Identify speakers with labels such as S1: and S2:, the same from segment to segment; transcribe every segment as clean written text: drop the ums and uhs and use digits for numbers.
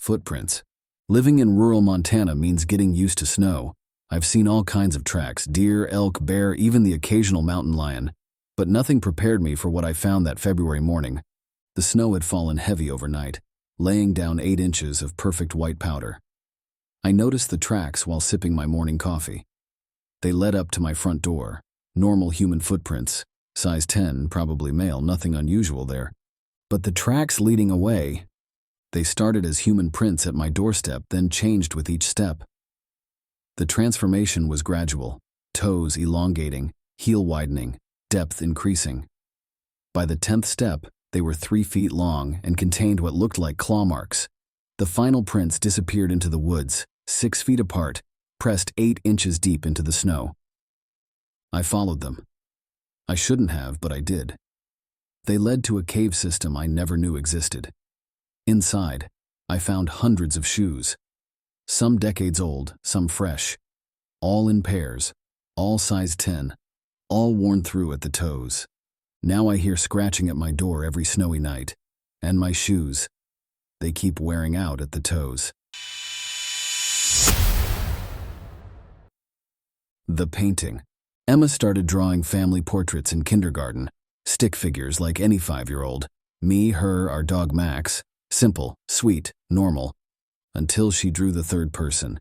S1: Footprints. Living in rural Montana means getting used to snow. I've seen all kinds of tracks: deer, elk, bear, even the occasional mountain lion. But nothing prepared me for what I found that February morning. The snow had fallen heavy overnight, laying down 8 inches of perfect white powder. I noticed the tracks while sipping my morning coffee. They led up to my front door. Normal human footprints, size 10, probably male, nothing unusual there. But the tracks leading away, they started as human prints at my doorstep, then changed with each step. The transformation was gradual: toes elongating, heel widening, depth increasing. By the 10th step, they were 3 feet long and contained what looked like claw marks. The final prints disappeared into the woods, 6 feet apart, pressed 8 inches deep into the snow. I followed them. I shouldn't have, but I did. They led to a cave system I never knew existed. Inside, I found hundreds of shoes. Some decades old, some fresh. All in pairs, all size 10, all worn through at the toes. Now I hear scratching at my door every snowy night. And my shoes, they keep wearing out at the toes. The painting. Emma started drawing family portraits in kindergarten. Stick figures like any 5-year-old. Me, her, our dog Max. Simple, sweet, normal. Until she drew the third person.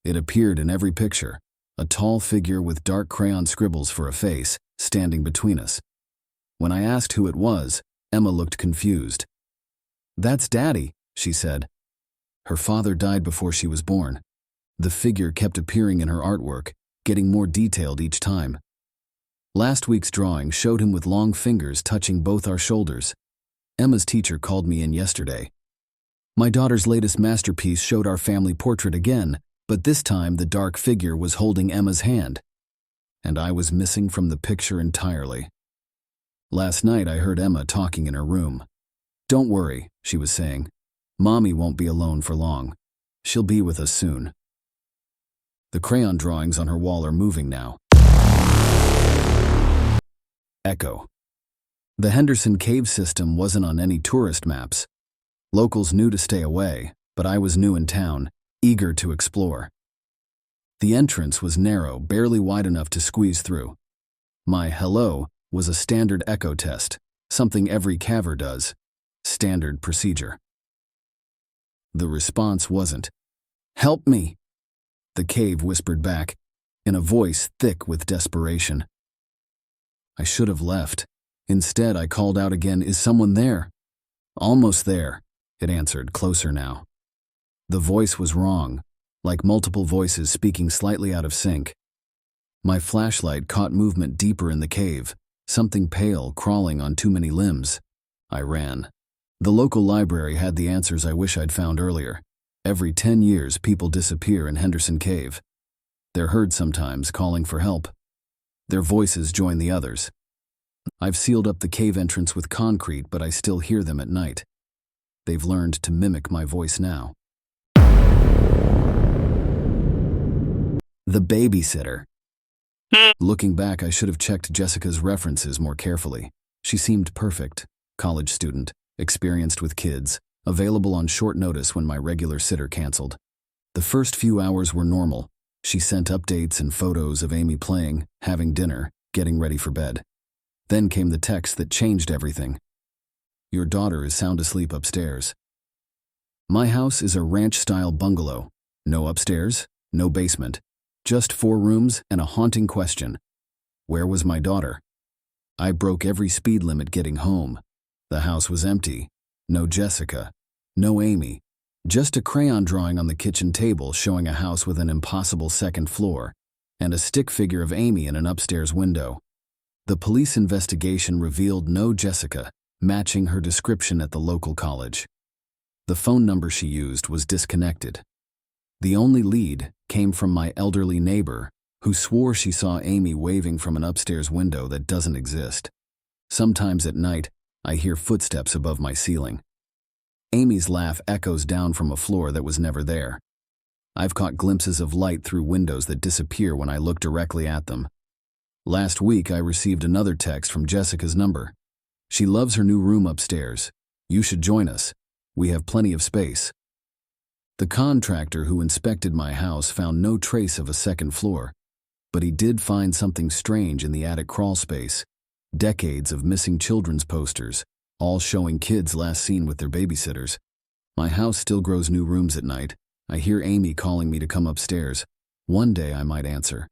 S1: It appeared in every picture. A tall figure with dark crayon scribbles for a face, standing between us. When I asked who it was, Emma looked confused. "That's Daddy," she said. Her father died before she was born. The figure kept appearing in her artwork, getting more detailed each time. Last week's drawing showed him with long fingers touching both our shoulders. Emma's teacher called me in yesterday. My daughter's latest masterpiece showed our family portrait again, but this time the dark figure was holding Emma's hand. And I was missing from the picture entirely. Last night I heard Emma talking in her room. "Don't worry," she was saying. "Mommy won't be alone for long. She'll be with us soon." The crayon drawings on her wall are moving now. Echo. The Henderson Cave system wasn't on any tourist maps. Locals knew to stay away, but I was new in town, eager to explore. The entrance was narrow, barely wide enough to squeeze through. My hello was a standard echo test, something every caver does. Standard procedure. The response wasn't, "Help me!" The cave whispered back, in a voice thick with desperation. I should have left. Instead, I called out again, "Is someone there?" "Almost there," it answered, closer now. The voice was wrong, like multiple voices speaking slightly out of sync. My flashlight caught movement deeper in the cave, something pale crawling on too many limbs. I ran. The local library had the answers I wish I'd found earlier. Every 10 years, people disappear in Henderson Cave. They're heard sometimes, calling for help. Their voices join the others. I've sealed up the cave entrance with concrete, but I still hear them at night. They've learned to mimic my voice now. The babysitter. Looking back, I should have checked Jessica's references more carefully. She seemed perfect. College student, experienced with kids, available on short notice when my regular sitter canceled. The first few hours were normal. She sent updates and photos of Amy playing, having dinner, getting ready for bed. Then came the text that changed everything. "Your daughter is sound asleep upstairs." My house is a ranch-style bungalow. No upstairs, no basement. Just 4 rooms and a haunting question. Where was my daughter? I broke every speed limit getting home. The house was empty. No Jessica. No Amy. Just a crayon drawing on the kitchen table showing a house with an impossible second floor, and a stick figure of Amy in an upstairs window. The police investigation revealed no Jessica, matching her description at the local college. The phone number she used was disconnected. The only lead came from my elderly neighbor, who swore she saw Amy waving from an upstairs window that doesn't exist. Sometimes at night, I hear footsteps above my ceiling. Amy's laugh echoes down from a floor that was never there. I've caught glimpses of light through windows that disappear when I look directly at them. Last week, I received another text from Jessica's number. She loves her new room upstairs. You should join us. We have plenty of space. The contractor who inspected my house found no trace of a second floor, but he did find something strange in the attic crawl space. Decades of missing children's posters, all showing kids last seen with their babysitters. My house still grows new rooms at night. I hear Amy calling me to come upstairs. One day I might answer,